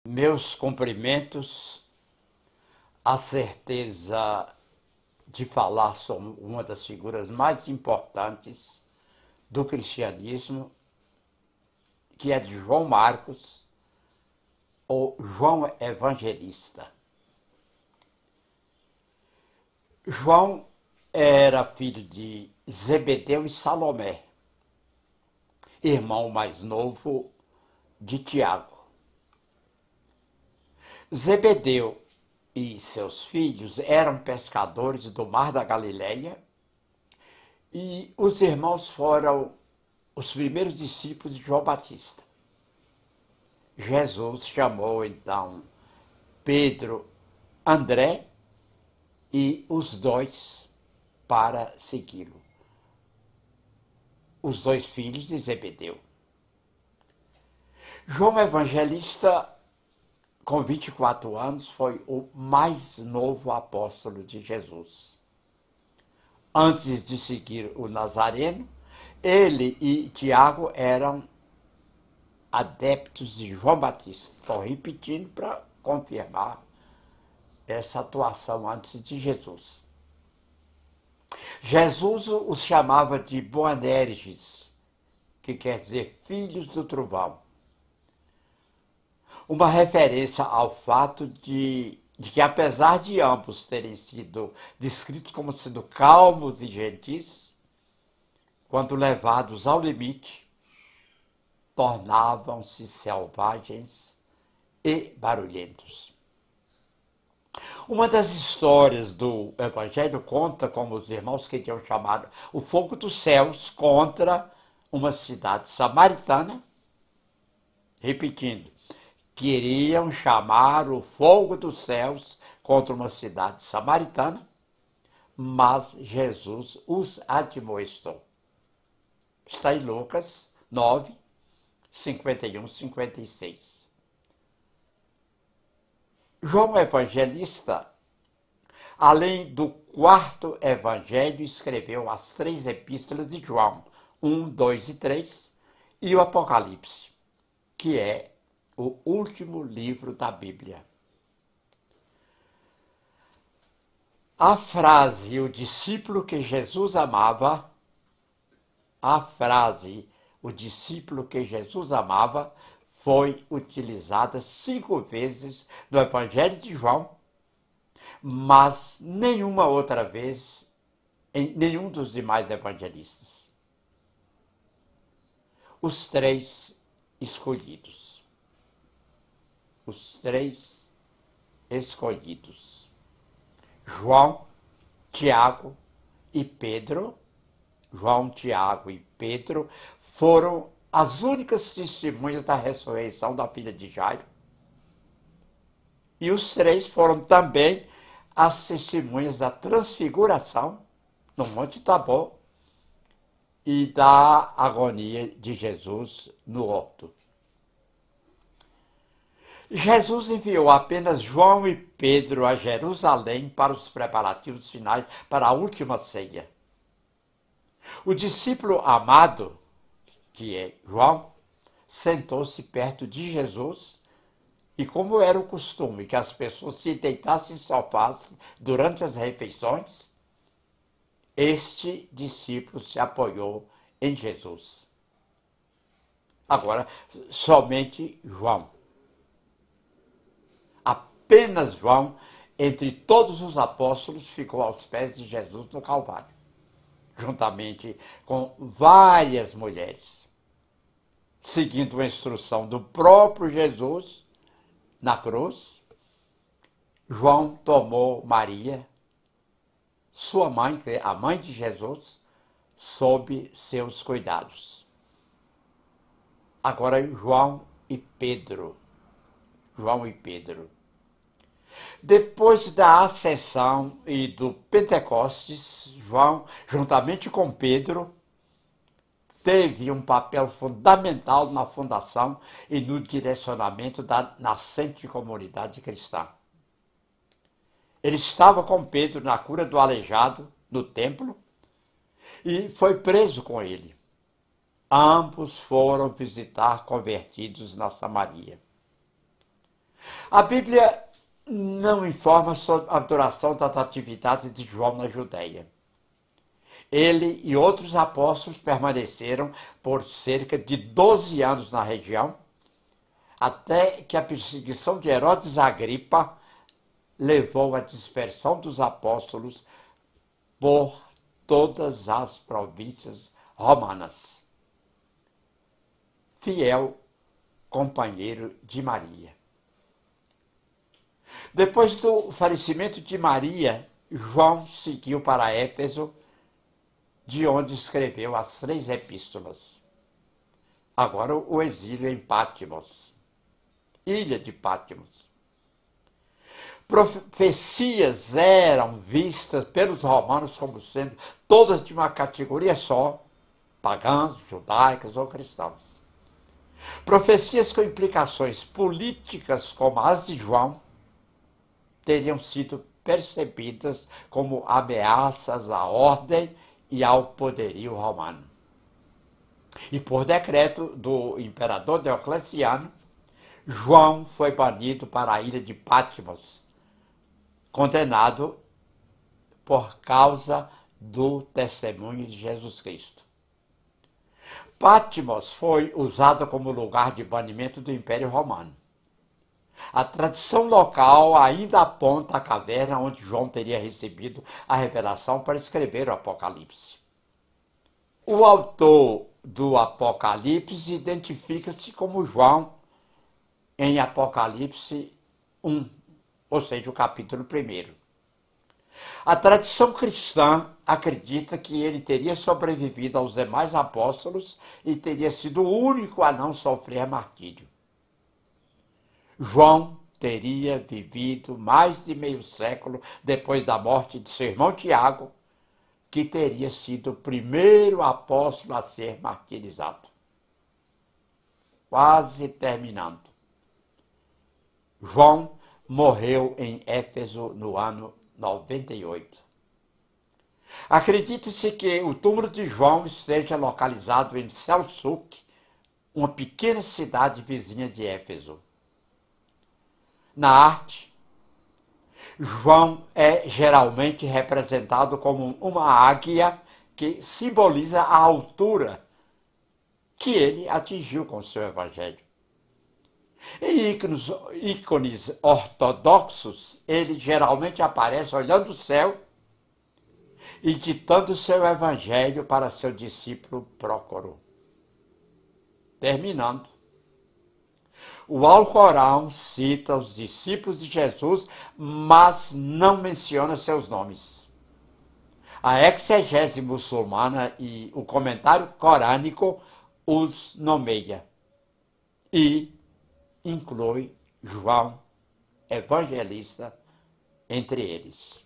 Meus cumprimentos, a certeza de falar sobre uma das figuras mais importantes do cristianismo, que é de João Marcos, ou João Evangelista. João era filho de Zebedeu e Salomé, irmão mais novo de Tiago. Zebedeu e seus filhos eram pescadores do mar da Galileia e os irmãos foram os primeiros discípulos de João Batista. Jesus chamou então Pedro, André e os dois para segui-lo. Os dois filhos de Zebedeu. João Evangelista, com 24 anos, foi o mais novo apóstolo de Jesus. Antes de seguir o Nazareno, ele e Tiago eram adeptos de João Batista. Estou repetindo para confirmar essa atuação antes de Jesus. Jesus os chamava de Boanerges, que quer dizer filhos do trovão. Uma referência ao fato de que, apesar de ambos terem sido descritos como sendo calmos e gentis, quando levados ao limite, tornavam-se selvagens e barulhentos. Uma das histórias do Evangelho conta como os irmãos queriam chamar o fogo dos céus contra uma cidade samaritana, repetindo, queriam chamar o fogo dos céus contra uma cidade samaritana, mas Jesus os admoestou. Está em Lucas 9, 51, 56. João Evangelista, além do quarto evangelho, escreveu as 3 epístolas de João, 1, 2 e 3, e o Apocalipse, que é o último livro da Bíblia. A frase "o discípulo que Jesus amava", foi utilizada 5 vezes no Evangelho de João, mas nenhuma outra vez em nenhum dos demais evangelistas. Os 3 escolhidos. Os 3 escolhidos. João, Tiago e Pedro. João, Tiago e Pedro foram as únicas testemunhas da ressurreição da filha de Jairo. E os 3 foram também as testemunhas da transfiguração no Monte Tabor e da agonia de Jesus no horto. Jesus enviou apenas João e Pedro a Jerusalém para os preparativos finais para a última ceia. O discípulo amado, que é João, sentou-se perto de Jesus e, como era o costume que as pessoas se deitassem em sofás durante as refeições, este discípulo se apoiou em Jesus. Agora, somente João. Apenas João, entre todos os apóstolos, ficou aos pés de Jesus no Calvário, juntamente com várias mulheres, seguindo a instrução do próprio Jesus na cruz. João tomou Maria, sua mãe, a mãe de Jesus, sob seus cuidados. Agora João e Pedro. Depois da Ascensão e do Pentecostes, João, juntamente com Pedro, teve um papel fundamental na fundação e no direcionamento da nascente comunidade cristã. Ele estava com Pedro na cura do aleijado no templo e foi preso com ele. Ambos foram visitar convertidos na Samaria. A Bíblia não informa sobre a duração das atividades de João na Judéia. Ele e outros apóstolos permaneceram por cerca de 12 anos na região, até que a perseguição de Herodes Agripa levou à dispersão dos apóstolos por todas as províncias romanas. Fiel companheiro de Maria. Depois do falecimento de Maria, João seguiu para Éfeso, de onde escreveu as 3 epístolas. Agora o exílio em Patmos, ilha de Patmos. Profecias eram vistas pelos romanos como sendo todas de uma categoria só, pagãs, judaicas ou cristãs. Profecias com implicações políticas como as de João teriam sido percebidas como ameaças à ordem e ao poderio romano. E por decreto do imperador Diocleciano, João foi banido para a ilha de Patmos, condenado por causa do testemunho de Jesus Cristo. Patmos foi usado como lugar de banimento do Império Romano. A tradição local ainda aponta a caverna onde João teria recebido a revelação para escrever o Apocalipse. O autor do Apocalipse identifica-se como João em Apocalipse 1, ou seja, o capítulo 1. A tradição cristã acredita que ele teria sobrevivido aos demais apóstolos e teria sido o único a não sofrer martírio. João teria vivido mais de meio século depois da morte de seu irmão Tiago, que teria sido o primeiro apóstolo a ser martirizado. Quase terminando. João morreu em Éfeso no ano 98. Acredita-se que o túmulo de João esteja localizado em Selçuk, uma pequena cidade vizinha de Éfeso. Na arte, João é geralmente representado como uma águia que simboliza a altura que ele atingiu com seu evangelho. Em ícones ortodoxos, ele geralmente aparece olhando o céu e ditando seu evangelho para seu discípulo Prócoro. Terminando, o Alcorão cita os discípulos de Jesus, mas não menciona seus nomes. A exegese muçulmana e o comentário corânico os nomeia e inclui João, evangelista, entre eles.